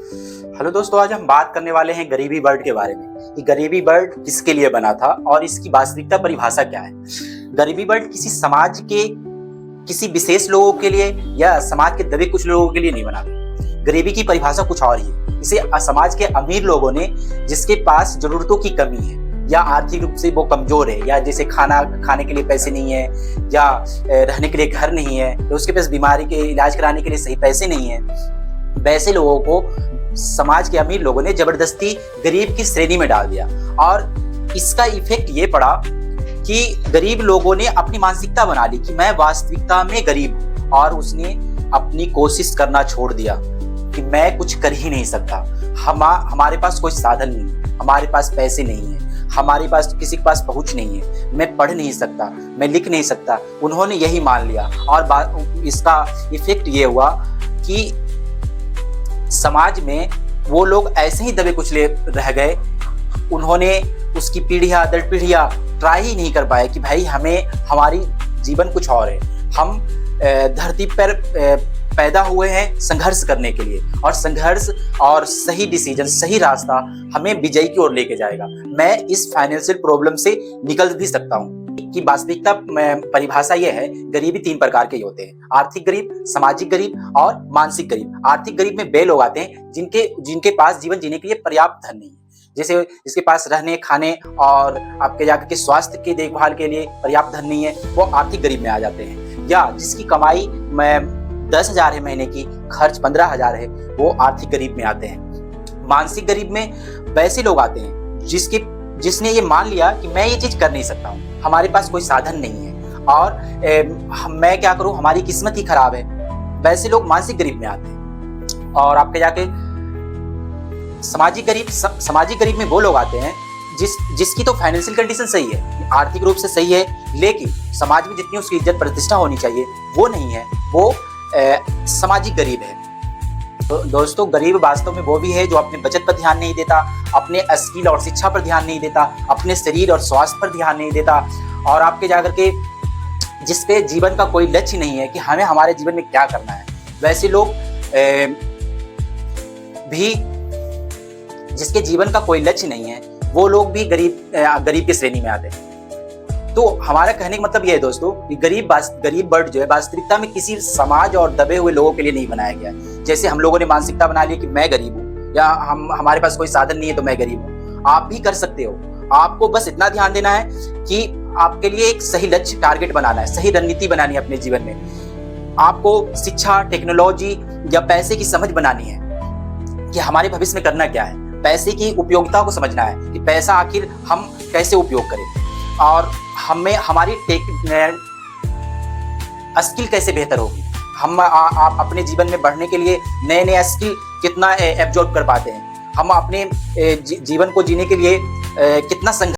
Hello दोस्तों, आज हम बात करने वाले हैं गरीबी वर्ड के बारे में कि गरीबी वर्ड किसके लिए बना था और इसकी वास्तविकता परिभाषा क्या है। गरीबी वर्ड किसी समाज के किसी विशेष लोगों के लिए या समाज के दबे कुछ लोगों के लिए नहीं बना था। गरीबी की परिभाषा कुछ और ही है। इसे समाज के अमीर लोगों ने, जिसके पास जरूरतों की कमी है या आर्थिक रूप से वो कमजोर है, या जैसे खाना खाने के लिए पैसे नहीं है, या रहने के लिए घर नहीं है, या उसके पास बीमारी के इलाज कराने के लिए सही पैसे नहीं है, वैसे लोगों को समाज के अमीर लोगों ने जबरदस्ती गरीब की श्रेणी में डाल दिया। और इसका इफेक्ट ये पड़ा कि गरीब लोगों ने अपनी मानसिकता बना ली कि मैं वास्तविकता में गरीब हूं, और उसने अपनी कोशिश करना छोड़ दिया कि मैं कुछ कर ही नहीं सकता। हमारे पास कोई साधन नहीं है, हमारे पास पैसे नहीं है, हमारे पास किसी के पास पहुंच नहीं है, मैं पढ़ नहीं सकता, मैं लिख नहीं सकता। उन्होंने यही मान लिया और इसका इफेक्ट ये हुआ कि समाज में वो लोग ऐसे ही दबे कुचले रह गए। उन्होंने उसकी पीढ़ियां दर पीढ़ियां ट्राई ही नहीं कर पाए कि भाई हमारी जीवन कुछ और है। हम धरती पर पैदा हुए हैं संघर्ष करने के लिए, और संघर्ष और सही डिसीजन, सही रास्ता हमें विजय की ओर लेके जाएगा। मैं इस फाइनेंशियल प्रॉब्लम से निकल भी सकता हूँ। कि वास्तविकता परिभाषा यह है, गरीबी 3 प्रकार के होते हैं: आर्थिक गरीब, सामाजिक गरीब और मानसिक गरीब। आर्थिक गरीब में वे लोग आते हैं जिनके पास जीवन जीने के लिए पर्याप्त धन नहीं है, जैसे जिसके पास रहने खाने और आपके जाकर के स्वास्थ्य की देखभाल के लिए पर्याप्त धन नहीं है, वो आर्थिक गरीब में आ जाते हैं। या जिसकी कमाई 10,000 है महीने की, खर्च 15,000 है, वो आर्थिक गरीब में आते हैं। मानसिक गरीब में वैसे लोग आते हैं जिसने ये मान लिया कि मैं ये चीज कर नहीं सकता हूँ, हमारे पास कोई साधन नहीं है और मैं क्या करूँ, हमारी किस्मत ही खराब है। वैसे लोग मानसिक गरीब में आते हैं। और आपके जाके सामाजिक गरीब में वो लोग आते हैं जिसकी तो फाइनेंशियल कंडीशन सही है, आर्थिक रूप से सही है, लेकिन समाज में जितनी उसकी इज्जत प्रतिष्ठा होनी चाहिए वो नहीं है, वो सामाजिक गरीब है। तो दोस्तों, गरीब वास्तव में वो भी है जो अपने बचत पर ध्यान नहीं देता, अपने स्किल और शिक्षा पर ध्यान नहीं देता, अपने शरीर और स्वास्थ्य पर ध्यान नहीं देता, और आपके जाकर के जिसपे जीवन का कोई लक्ष्य नहीं है कि हमें हमारे जीवन में क्या करना है। वैसे लोग भी जिसके जीवन का कोई लक्ष्य नहीं है, वो लोग भी गरीब की श्रेणी में आते हैं। तो हमारा कहने का मतलब ये है दोस्तों कि गरीब वर्ड जो है वास्तविकता में किसी समाज और दबे हुए लोगों के लिए नहीं बनाया गया है। जैसे हम लोगों ने मानसिकता बना ली कि मैं गरीब हूँ, या हमारे पास कोई साधन नहीं है तो मैं गरीब हूँ। आप भी कर सकते हो। आपको बस इतना ध्यान देना है कि आपके लिए एक सही लक्ष्य, टारगेट बनाना है, सही रणनीति बनानी है अपने जीवन में। आपको शिक्षा, टेक्नोलॉजी या पैसे की समझ बनानी है कि हमारे भविष्य में करना क्या है। पैसे की उपयोगिता को समझना है कि पैसा आखिर हम कैसे उपयोग करें, और हमारी स्किल कैसे बेहतर होगी। हम आप अपने जीवन में बढ़ने के लिए नए स्किल कितना एब्जॉर्ब कर पाते हैं, हम अपने जीवन को जीने के लिए कितना